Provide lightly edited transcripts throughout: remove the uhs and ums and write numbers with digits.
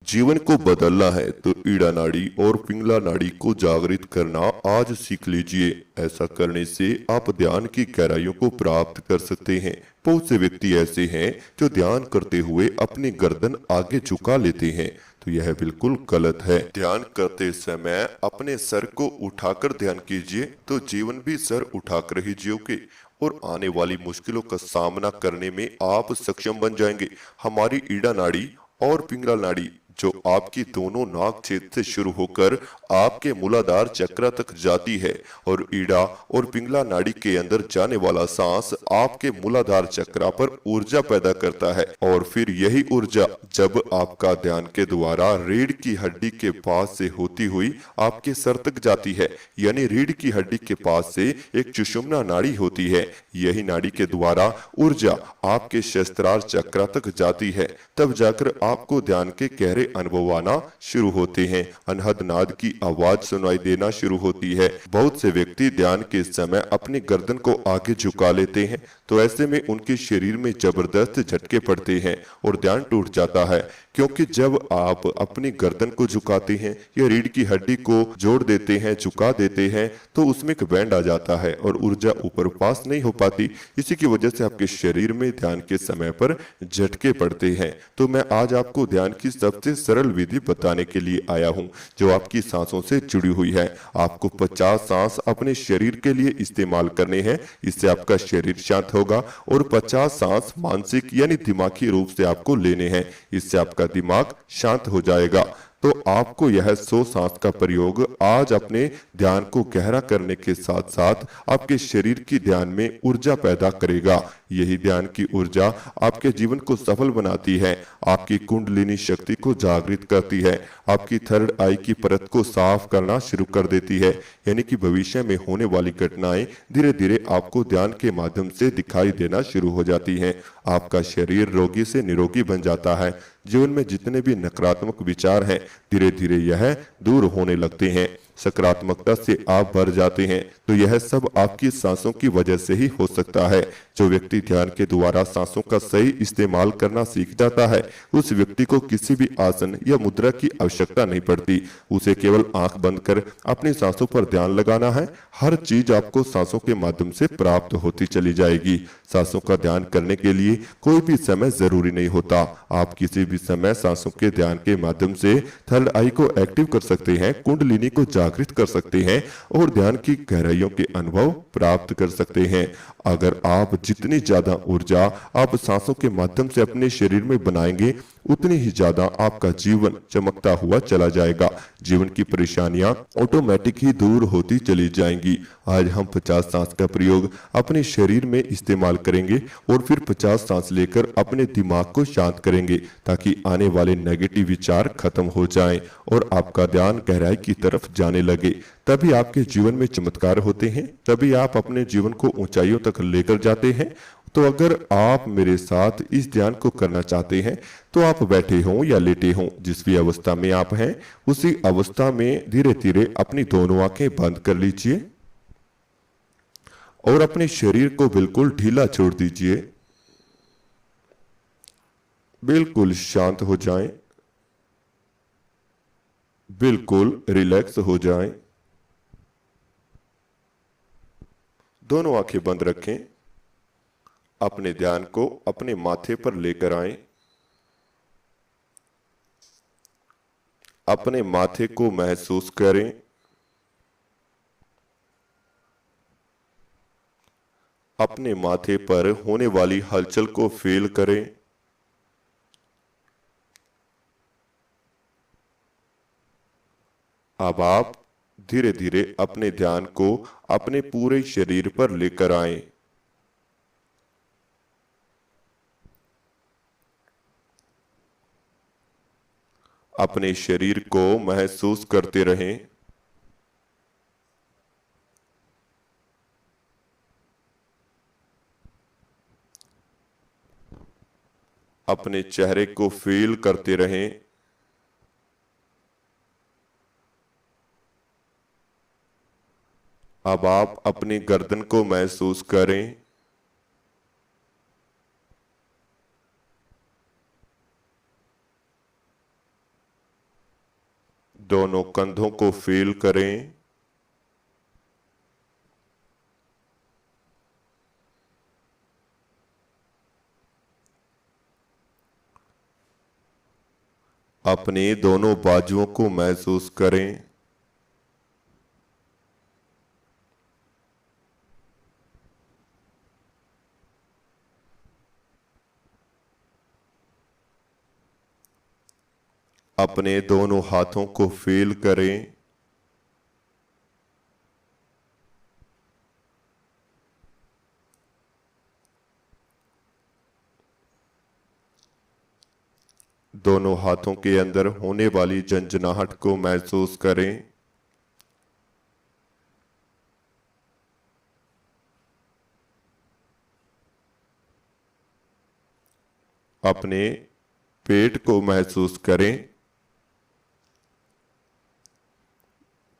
जीवन को बदलना है तो ईड़ा नाड़ी और पिंगला नाड़ी को जागृत करना आज सीख लीजिए। ऐसा करने से आप ध्यान की गहराइयों को प्राप्त कर सकते हैं। बहुत से व्यक्ति ऐसे हैं जो ध्यान करते हुए अपनी गर्दन आगे झुका लेते हैं, तो यह बिल्कुल गलत है। ध्यान करते समय अपने सर को उठाकर ध्यान कीजिए तो जीवन भी सर उठाकर ही जियोगे और आने वाली मुश्किलों का सामना करने में आप सक्षम बन जाएंगे। हमारी ईड़ा नाड़ी और पिंगला नाड़ी जो आपकी दोनों नाक छेद से शुरू होकर आपके मूलाधार चक्र तक जाती है और ईड़ा और पिंगला नाड़ी के अंदर जाने वाला सांस आपके मूलाधार चक्र पर ऊर्जा पैदा करता है और फिर यही ऊर्जा जब आपका ध्यान के द्वारा रीढ़ की हड्डी के पास से होती हुई आपके सर तक जाती है, यानी रीढ़ की हड्डी के पास से एक सुषुम्ना नाड़ी होती है। यही नाड़ी के द्वारा ऊर्जा आपके सहस्त्रार चक्र तक जाती है, तब जाकर आपको ध्यान के गहरे अनुभव आना शुरू होते हैं। अनहद नाद की आवाज सुनाई देना शुरू होती है। बहुत से व्यक्ति ध्यान के समय अपनी गर्दन को आगे झुका लेते हैं, तो ऐसे में उनके शरीर में जबरदस्त झटके पड़ते हैं और ध्यान टूट जाता है, क्योंकि जब आप अपनी गर्दन को झुकाते हैं या रीढ़ की हड्डी को जोड़ देते हैं, झुका देते हैं, तो उसमें एक बैंड आ जाता है और ऊर्जा ऊपर पास नहीं हो पाती। इसी की वजह से आपके शरीर में ध्यान के समय पर झटके पड़ते हैं। तो मैं आज आपको ध्यान की सबसे सरल विधि बताने के लिए आया हूं, जो आपकी सांसों से जुड़ी हुई है। आपको 50 सांस अपने शरीर के लिए इस्तेमाल करने हैं, इससे आपका शरीर शांत होगा, और 50 सांस मानसिक यानी दिमागी रूप से आपको लेने हैं, इससे आपका दिमाग शांत हो जाएगा। तो आपको यह 100 सांस का प्रयोग आज अपने ध्यान को गहरा करने के साथ साथ आपके शरीर की ध्यान में ऊर्जा पैदा करेगा। यही ध्यान की ऊर्जा आपके जीवन को सफल बनाती है, आपकी कुंडलिनी शक्ति को जागृत करती है, आपकी थर्ड आई की परत को साफ करना शुरू कर देती है, यानी कि भविष्य में होने वाली घटनाएं धीरे धीरे आपको ध्यान के माध्यम से दिखाई देना शुरू हो जाती हैं। आपका शरीर रोगी से निरोगी बन जाता है। जीवन में जितने भी नकारात्मक विचार हैं धीरे धीरे यह दूर होने लगते हैं, सकारात्मकता से आप भर जाते हैं। तो यह सब आपकी सांसों की वजह से ही हो सकता है। जो व्यक्ति ध्यान के द्वारा सांसों का सही इस्तेमाल करना सीख जाता है, उस व्यक्ति को किसी भी आसन या मुद्रा की आवश्यकता नहीं पड़ती। उसे केवल आंख बंद कर अपनी सांसों पर ध्यान लगाना है। हर चीज आपको सांसों के माध्यम से प्राप्त होती चली जाएगी। सांसों का ध्यान करने के लिए कोई भी समय जरूरी नहीं होता। आप किसी भी समय सांसों के ध्यान के माध्यम से थर्ड आई को एक्टिव कर सकते हैं, कुंडलिनी को जागृत कर सकते हैं और ध्यान की गहराइयों के अनुभव प्राप्त कर सकते हैं। अगर आप जितनी ज्यादा ऊर्जा आप सांसों के माध्यम से अपने शरीर में बनाएंगे, उतनी ही ज्यादा आपका जीवन चमकता हुआ चला जाएगा। जीवन की परेशानियां ऑटोमेटिक ही दूर होती चली जाएंगी। आज हम 50 सांस का प्रयोग अपने शरीर में इस्तेमाल करेंगे और फिर 50 सांस लेकर अपने दिमाग को शांत करेंगे, ताकि आने वाले नेगेटिव विचार खत्म हो जाएं और आपका ध्यान गहराई की तरफ जाने लगे। तभी आपके जीवन में चमत्कार होते हैं, तभी आप अपने जीवन को ऊंचाइयों तक लेकर जाते हैं। तो अगर आप मेरे साथ इस ध्यान को करना चाहते हैं, तो आप बैठे हों या लेटे हों, जिस भी अवस्था में आप हैं, उसी अवस्था में धीरे धीरे अपनी दोनों आंखें बंद कर लीजिए और अपने शरीर को बिल्कुल ढीला छोड़ दीजिए। बिल्कुल शांत हो जाएं, बिल्कुल रिलैक्स हो जाएं। दोनों आंखें बंद रखें। अपने ध्यान को अपने माथे पर लेकर आएं। अपने माथे को महसूस करें। अपने माथे पर होने वाली हलचल को फील करें। अब आप धीरे धीरे अपने ध्यान को अपने पूरे शरीर पर लेकर आएं। अपने शरीर को महसूस करते रहें। अपने चेहरे को फील करते रहें। अब आप अपनी गर्दन को महसूस करें। दोनों कंधों को फील करें। अपने दोनों बाजुओं को महसूस करें। अपने दोनों हाथों को फील करें। दोनों हाथों के अंदर होने वाली झंझनाहट को महसूस करें। अपने पेट को महसूस करें।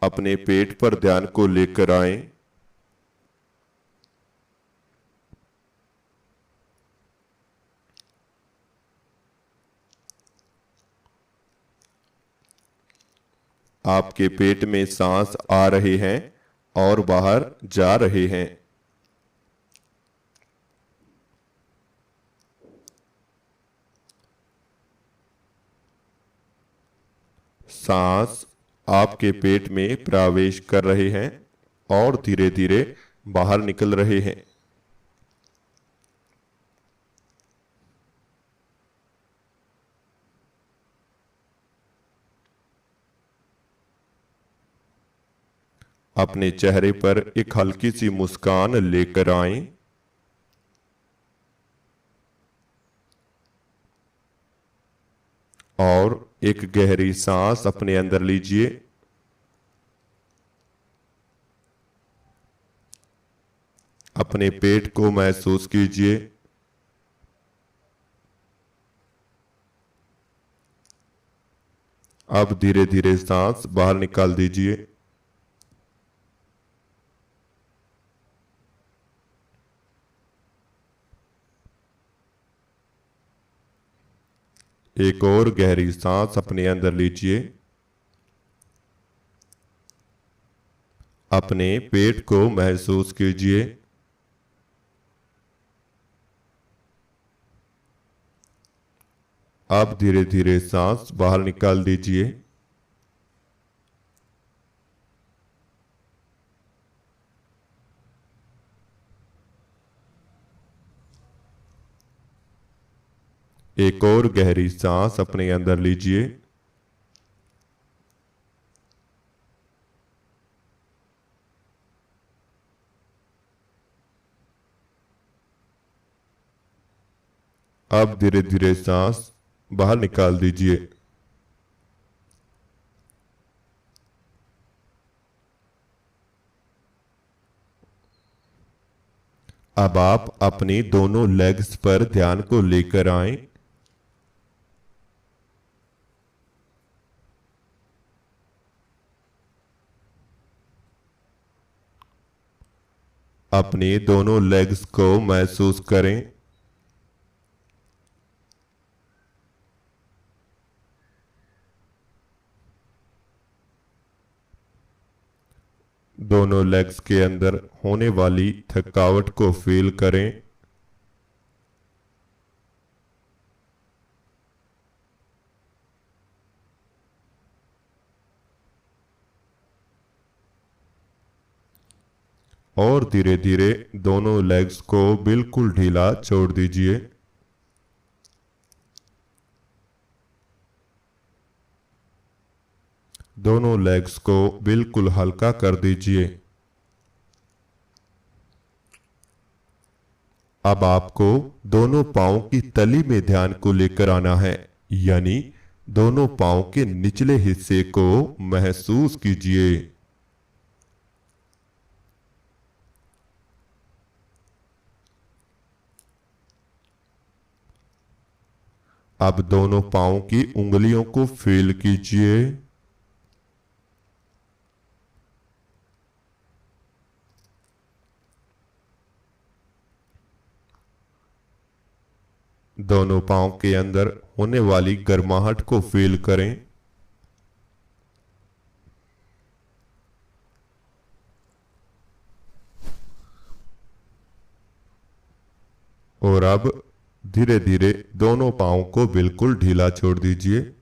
अपने पेट पर ध्यान को लेकर आएं। आपके पेट में सांस आ रहे हैं और बाहर जा रहे हैं। सांस आपके पेट में प्रवेश कर रहे हैं और धीरे धीरे बाहर निकल रहे हैं। अपने चेहरे पर एक हल्की सी मुस्कान लेकर आएं। और एक गहरी सांस अपने अंदर लीजिए। अपने पेट को महसूस कीजिए। अब धीरे धीरे सांस बाहर निकाल दीजिए। एक और गहरी सांस अपने अंदर लीजिए। अपने पेट को महसूस कीजिए। अब धीरे धीरे सांस बाहर निकाल दीजिए। एक और गहरी सांस अपने अंदर लीजिए। अब धीरे धीरे सांस बाहर निकाल दीजिए। अब आप अपनी दोनों लेग्स पर ध्यान को लेकर आएं। अपनी दोनों लेग्स को महसूस करें। दोनों लेग्स के अंदर होने वाली थकावट को फील करें। और धीरे धीरे दोनों लेग्स को बिल्कुल ढीला छोड़ दीजिए। दोनों लेग्स को बिल्कुल हल्का कर दीजिए। अब आपको दोनों पांव की तली में ध्यान को लेकर आना है, यानी दोनों पांव के निचले हिस्से को महसूस कीजिए। अब दोनों पांव की उंगलियों को फील कीजिए। दोनों पांव के अंदर होने वाली गर्माहट को फील करें। और अब धीरे धीरे दोनों पांवों को बिल्कुल ढीला छोड़ दीजिए।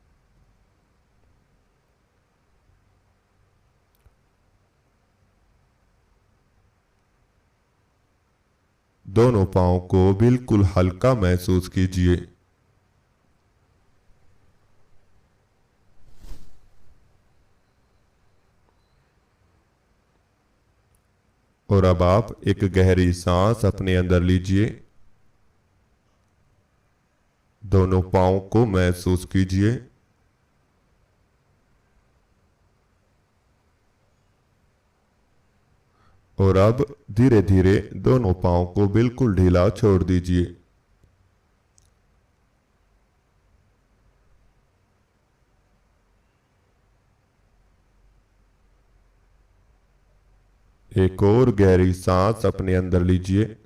दोनों पांवों को बिल्कुल हल्का महसूस कीजिए। और अब आप एक गहरी सांस अपने अंदर लीजिए। दोनों पांवों को महसूस कीजिए। और अब धीरे धीरे दोनों पांवों को बिल्कुल ढीला छोड़ दीजिए। एक और गहरी सांस अपने अंदर लीजिए।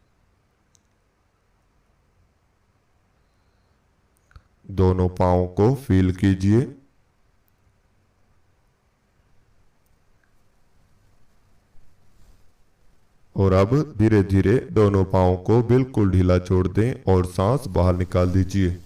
दोनों पांवों को फील कीजिए। और अब धीरे धीरे दोनों पांवों को बिल्कुल ढीला छोड़ दें और सांस बाहर निकाल दीजिए।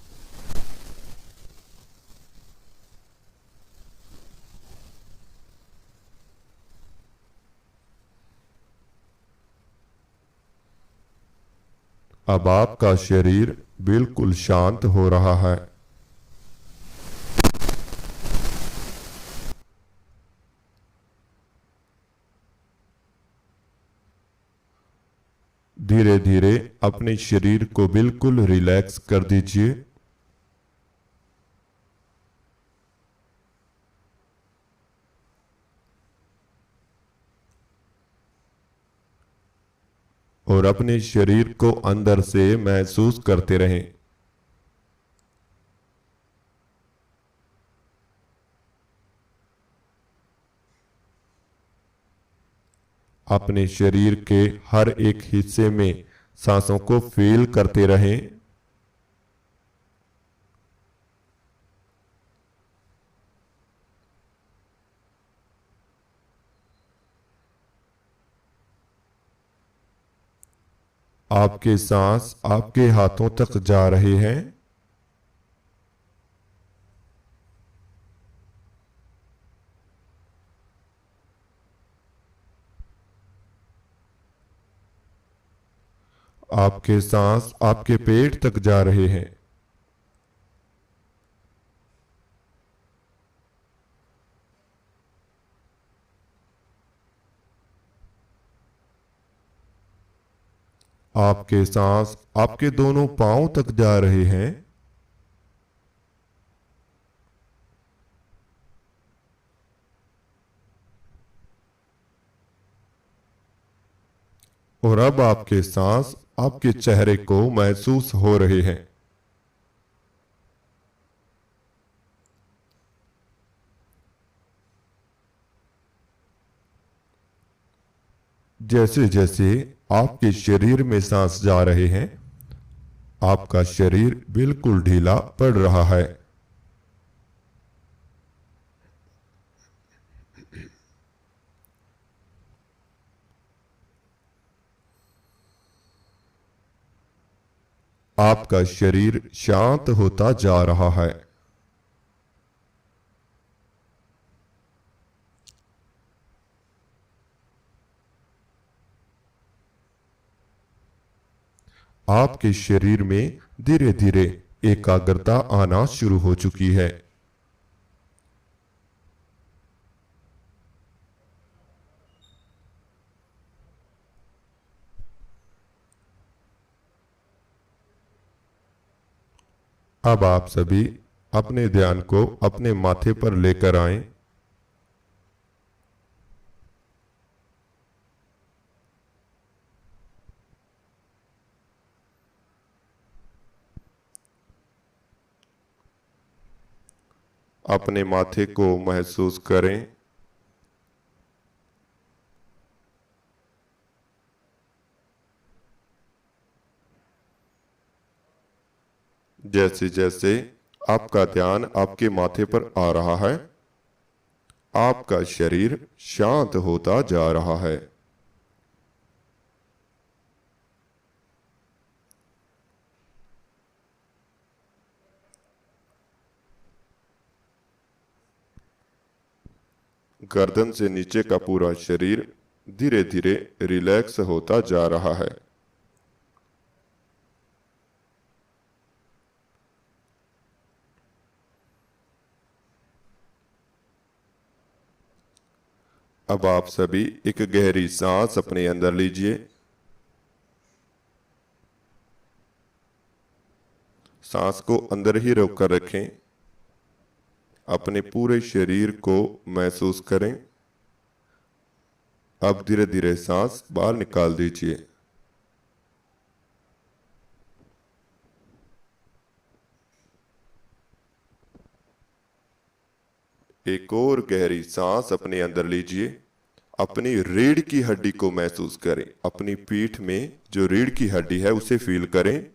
अब आपका शरीर बिल्कुल शांत हो रहा है। धीरे धीरे अपने शरीर को बिल्कुल रिलैक्स कर दीजिए। और अपने शरीर को अंदर से महसूस करते रहें। अपने शरीर के हर एक हिस्से में सांसों को फील करते रहें। आपके सांस आपके हाथों तक जा रहे हैं। आपके सांस आपके पेट तक जा रहे हैं। आपके सांस आपके दोनों पांव तक जा रहे हैं। और अब आपके सांस आपके चेहरे को महसूस हो रहे हैं। जैसे जैसे आपके शरीर में सांस जा रहे हैं, आपका शरीर बिल्कुल ढीला पड़ रहा है। आपका शरीर शांत होता जा रहा है। आपके शरीर में धीरे धीरे एकाग्रता आना शुरू हो चुकी है। अब आप सभी अपने ध्यान को अपने माथे पर लेकर आएं। अपने माथे को महसूस करें। जैसे जैसे आपका ध्यान आपके माथे पर आ रहा है, आपका शरीर शांत होता जा रहा है। गर्दन से नीचे का पूरा शरीर धीरे धीरे रिलैक्स होता जा रहा है। अब आप सभी एक गहरी सांस अपने अंदर लीजिए। सांस को अंदर ही रोक कर रखें। अपने पूरे शरीर को महसूस करें। अब धीरे धीरे सांस बाहर निकाल दीजिए। एक और गहरी सांस अपने अंदर लीजिए। अपनी रीढ़ की हड्डी को महसूस करें। अपनी पीठ में जो रीढ़ की हड्डी है उसे फील करें।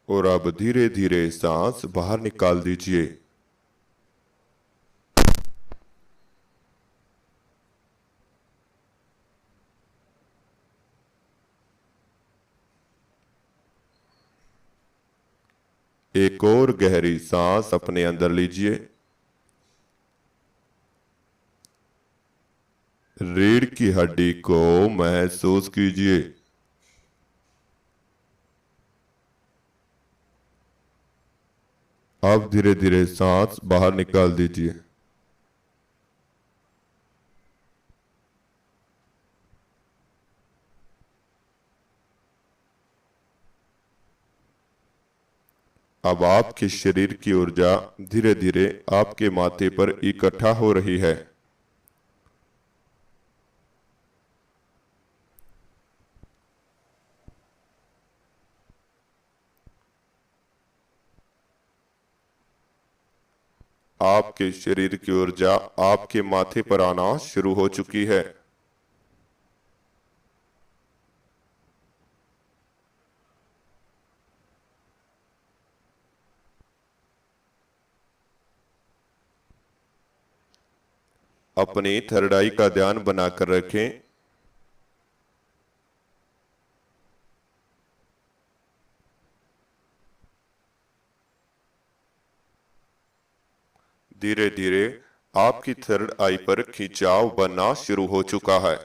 और अब धीरे धीरे सांस बाहर निकाल दीजिए। एक और गहरी सांस अपने अंदर लीजिए। रीढ़ की हड्डी को महसूस कीजिए। अब धीरे धीरे सांस बाहर निकाल दीजिए। अब आपके शरीर की ऊर्जा धीरे धीरे आपके माथे पर इकट्ठा हो रही है। आपके शरीर की ऊर्जा आपके माथे पर आना शुरू हो चुकी है। अपनी थर्ड आई का ध्यान बनाकर रखें। धीरे धीरे आपकी थर्ड आई पर खिंचाव बनना शुरू हो चुका है।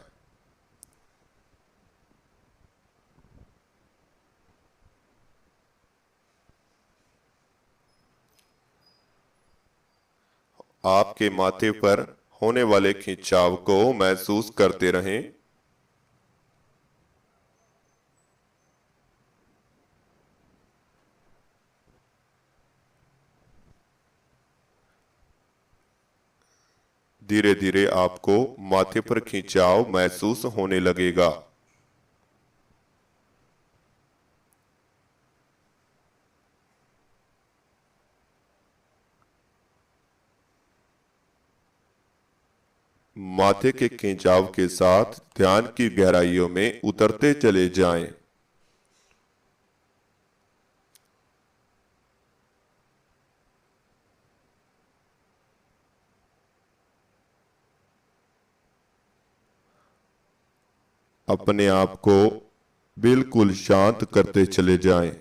आपके माथे पर होने वाले खिंचाव को महसूस करते रहें। धीरे धीरे आपको माथे पर खिंचाव महसूस होने लगेगा। माथे के खिंचाव के साथ ध्यान की गहराइयों में उतरते चले जाएं। अपने आप को बिल्कुल शांत करते चले जाएं।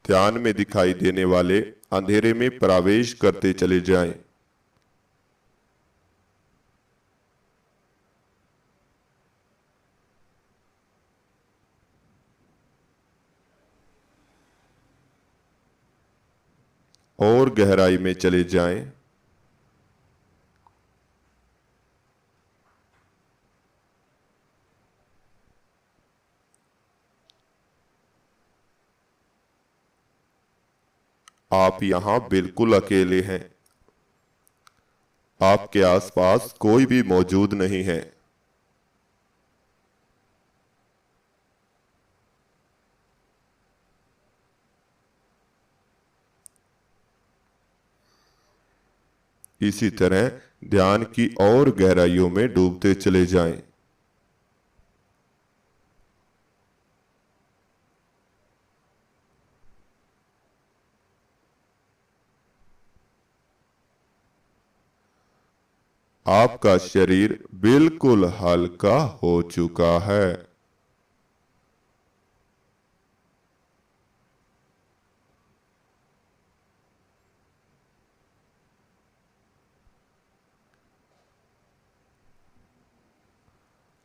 ध्यान में दिखाई देने वाले अंधेरे में प्रवेश करते चले जाएं। और गहराई में चले जाएं। आप यहां बिल्कुल अकेले हैं। आपके आसपास कोई भी मौजूद नहीं है। इसी तरह ध्यान की और गहराइयों में डूबते चले जाएं। आपका शरीर बिल्कुल हल्का हो चुका है।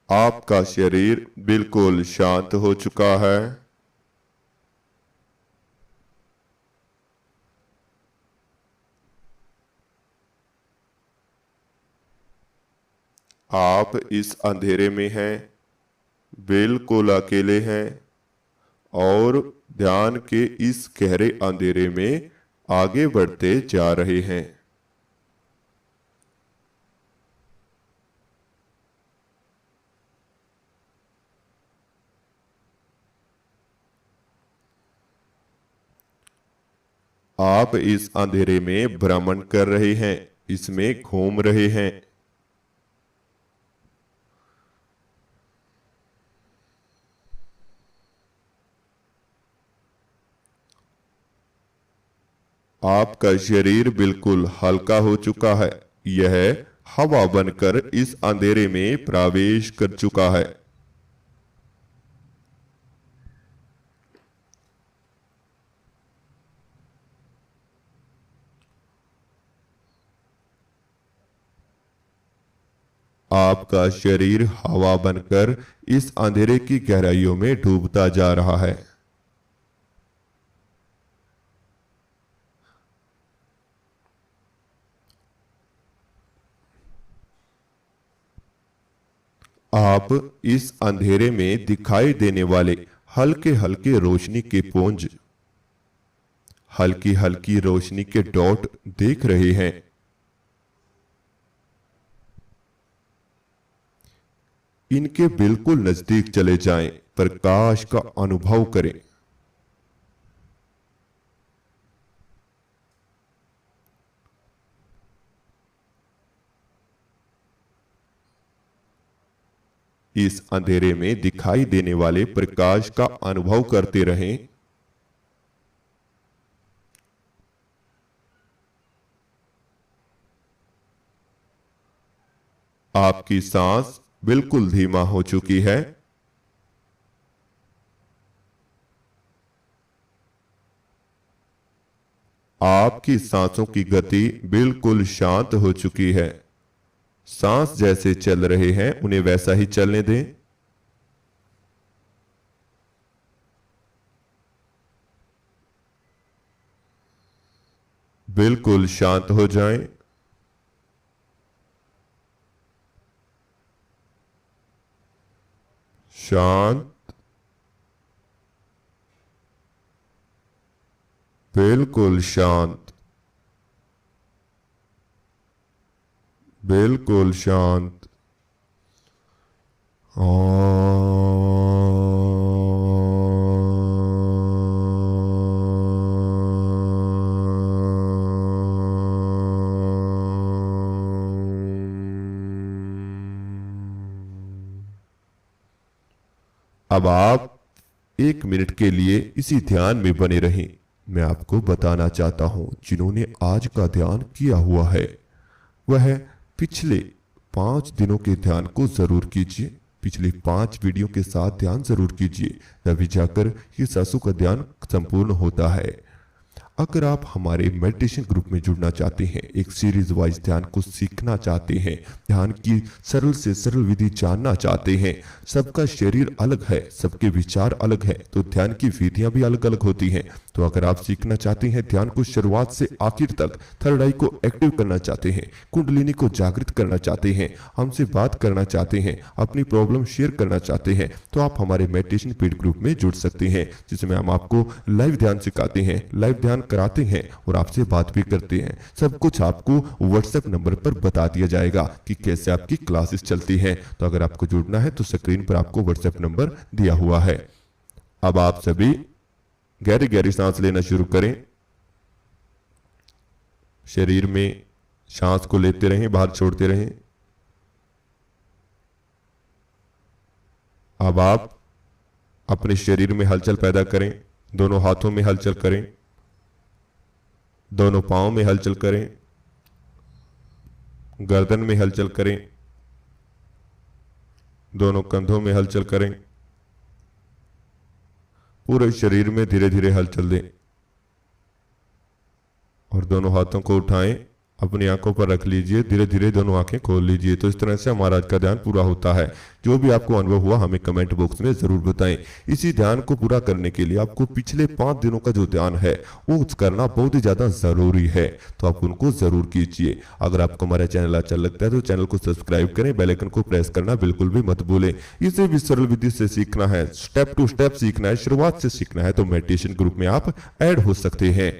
आपका शरीर बिल्कुल शांत हो चुका है। आप इस अंधेरे में हैं, बिल्कुल अकेले हैं और ध्यान के इस गहरे अंधेरे में आगे बढ़ते जा रहे हैं। आप इस अंधेरे में भ्रमण कर रहे हैं, इसमें घूम रहे हैं। आपका शरीर बिल्कुल हल्का हो चुका है। यह हवा बनकर इस अंधेरे में प्रवेश कर चुका है। आपका शरीर हवा बनकर इस अंधेरे की गहराइयों में डूबता जा रहा है। आप इस अंधेरे में दिखाई देने वाले हल्के हल्के रोशनी के पुंज, हल्की हल्की रोशनी के डॉट देख रहे हैं। इनके बिल्कुल नजदीक चले जाएं, प्रकाश का अनुभव करें। इस अंधेरे में दिखाई देने वाले प्रकाश का अनुभव करते रहें। आपकी सांस बिल्कुल धीमा हो चुकी है। आपकी सांसों की गति बिल्कुल शांत हो चुकी है। सांस जैसे चल रहे हैं उन्हें वैसा ही चलने दें। बिल्कुल शांत हो जाएं। शांत, बिल्कुल शांत, बिल्कुल शांत। अब आप 1 मिनट के लिए इसी ध्यान में बने रहें। मैं आपको बताना चाहता हूं, जिन्होंने आज का ध्यान किया हुआ है वह पिछले 5 दिनों के ध्यान को जरूर कीजिए। पिछले 5 वीडियो के साथ ध्यान जरूर कीजिए, तभी जाकर ये सासू का ध्यान संपूर्ण होता है। अगर आप हमारे मेडिटेशन ग्रुप में जुड़ना चाहते हैं, एक सीरीज वाइज ध्यान को सीखना चाहते हैं, ध्यान की सरल से सरल विधि जानना चाहते हैं, सबका शरीर अलग है, सबके विचार अलग है, तो ध्यान की विधियां भी अलग अलग होती हैं। तो अगर आप सीखना चाहते हैं ध्यान को शुरुआत से आखिर तक, थर्ड आई को एक्टिव करना चाहते हैं, कुंडलिनी को जागृत करना चाहते हैं, हमसे बात करना चाहते हैं, अपनी प्रॉब्लम शेयर करना चाहते हैं, तो आप हमारे मेडिटेशन पेड ग्रुप में जुड़ सकते हैं, जिसमें हम आपको लाइव ध्यान सिखाते हैं, लाइव ध्यान कराते हैं और आपसे बात भी करते हैं। सब कुछ आपको व्हाट्सएप नंबर पर बता दिया जाएगा कि कैसे आपकी क्लासेस चलती हैं। तो अगर आपको जुड़ना है तो स्क्रीन पर आपको व्हाट्सएप नंबर दिया हुआ है। अब आप सभी गहरी गहरी सांस लेना शुरू करें। शरीर में सांस को लेते रहें, बाहर छोड़ते रहें। अब आप अपने शरीर में हलचल पैदा करें। दोनों हाथों में हलचल करें, दोनों पांव में हलचल करें, गर्दन में हलचल करें, दोनों कंधों में हलचल करें, पूरे शरीर में धीरे धीरे हलचल दें और दोनों हाथों को उठाएं, अपनी आंखों पर रख लीजिए, धीरे धीरे दोनों आंखें खोल लीजिए। तो इस तरह से हमारा आज का ध्यान पूरा होता है। जो भी आपको अनुभव हुआ हमें कमेंट बॉक्स में जरूर बताएं। इसी ध्यान को पूरा करने के लिए आपको पिछले 5 दिनों का जो ध्यान है वो करना बहुत ही ज्यादा जरूरी है, तो आप उनको जरूर कीजिए। अगर आपको हमारा चैनल अच्छा लगता है तो चैनल को सब्सक्राइब करें, बेल आइकन को प्रेस करना बिल्कुल भी मत भूलें। इसे भी सरल विधि से सीखना है, स्टेप टू स्टेप सीखना है, शुरुआत से सीखना है तो मेडिटेशन ग्रुप में आप ऐड हो सकते हैं।